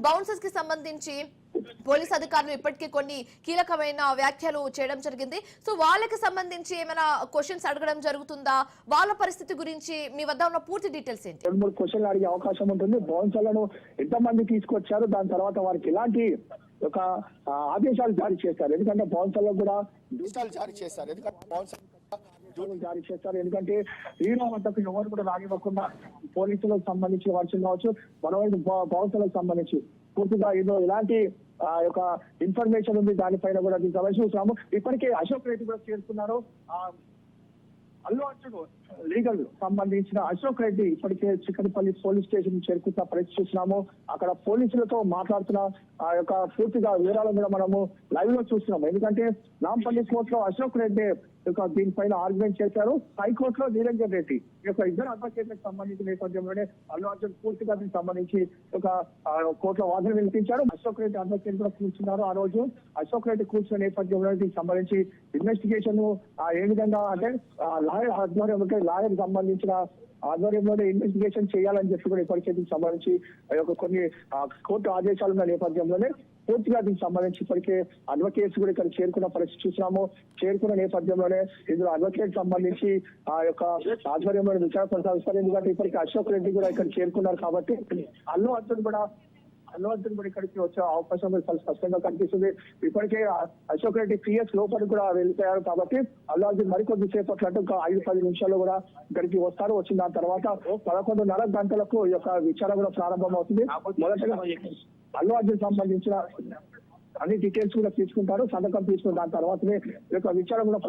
Bouncers కి సంబంధించి police అధికారులు ఇప్పటికే కొన్ని కీలకమైన వ్యాఖ్యలు చేయడం జరిగింది. సో వాళ్ళకి సంబంధించి ఏమైనా క్వశ్చన్స్ అడగడం జరుగుతుందా? వాళ్ళ పరిస్థితి గురించి మీ వద్ద ఉన్న పూర్తి డీటెయిల్స్ ఏంటి? 2-3 క్వశ్చన్లు అడిగే అవకాశం ఉంటుంది. బౌన్సర్లను ఎంతమంది తీసుకొచ్చారు, దాని తర్వాత వారికి ఎలాంటి ఒక ఆదేశాలు జారీ చేస్తారు, ఎందుకంటే బౌన్సర్లకు కూడా డిజిటల్ జారీ చేస్తారు. ఎందుకంటే బౌన్సర్ జారీ చేస్తారు, ఎందుకంటే హీరో వద్దకు ఎవరు కూడా రానివ్వకుండా పోలీసులకు సంబంధించిన వర్షం కావచ్చు, మనవైపు బౌన్సర్లకు సంబంధించి పూర్తిగా ఏదో ఇలాంటి యొక్క ఇన్ఫర్మేషన్ ఉంది, దానిపైన కూడా చూసాము. ఇప్పటికే అశోక్ రెడ్డి కూడా చేరుకున్నారు. అల్లు అర్జున్ లీగల్ సంబంధించిన అశోక్ రెడ్డి ఇప్పటికే చిక్కడపల్లి పోలీస్ స్టేషన్ చేరుకున్న పరిస్థితి చూస్తున్నాము. అక్కడ పోలీసులతో మాట్లాడుతున్న ఆ యొక్క పూర్తిగా వివరాలను కూడా మనము లైవ్ లో చూస్తున్నాము. ఎందుకంటే నాంపల్లి కోర్టులో అశోక్ రెడ్డి దీనిపైన ఆర్గ్యుమెంట్ చేశారు. హైకోర్టులో నిరంజన్ రెడ్డి ఇద్దరు అడ్వకేట్లకు సంబంధించిన నేపథ్యంలోనే అల్లు అర్జున్ పూర్తిగా దీనికి సంబంధించి కోర్టులో వాదన వినిపించారు. అశోక్ రెడ్డి అడ్వకేట్ కూడా కూర్చున్నారు. ఆ రోజు అశోక్ రెడ్డి కూర్చున్న నేపథ్యంలో దీనికి సంబంధించి ఇన్వెస్టిగేషన్ ఏ విధంగా అంటే లాయర్ ఆధ్వర్యం లాయర్ సంబంధించిన ఆధ్వర్యంలోనే ఇన్వెస్టిగేషన్ చేయాలని చెప్పి కూడా ఇప్పటికే దీనికి సంబంధించి కొన్ని కోర్టు ఆదేశాలు ఉన్న నేపథ్యంలోనే పూర్తిగా దీనికి సంబంధించి ఇప్పటికే అడ్వకేట్స్ కూడా ఇక్కడ చేరుకున్న పరిస్థితి చూసినాము. చేరుకున్న నేపథ్యంలోనే ఇందులో అడ్వకేట్ సంబంధించి ఆ యొక్క ఆధ్వర్యంలో విచారణ కొనసాగిస్తారు. ఎందుకంటే ఇప్పటికే అశోక్ రెడ్డి కూడా ఇక్కడ చేరుకున్నారు కాబట్టి అల్లు అర్జున్ కూడా ఇక్కడికి వచ్చే అవకాశం చాలా స్పష్టంగా కనిపిస్తుంది. ఇప్పటికే అశోక్ రెడ్డి పిఎస్ లోపలికి కూడా వెళ్ళిపోయారు కాబట్టి అల్లు అర్జున్ మరికొద్ది సేపట్లో ఇంకా 5-10 నిమిషాల్లో కూడా ఇక్కడికి వస్తారు. వచ్చిన దాని తర్వాత 11:30 గంటలకు ఈ యొక్క విచారణ కూడా ప్రారంభం అవుతుంది. మొదటగా అల్లు అర్జున్ సంబంధించిన అన్ని డీటెయిల్స్ కూడా తీసుకుంటారు, సంతకం తీసుకున్న దాని తర్వాతనే ఈ యొక్క విచారణ కూడా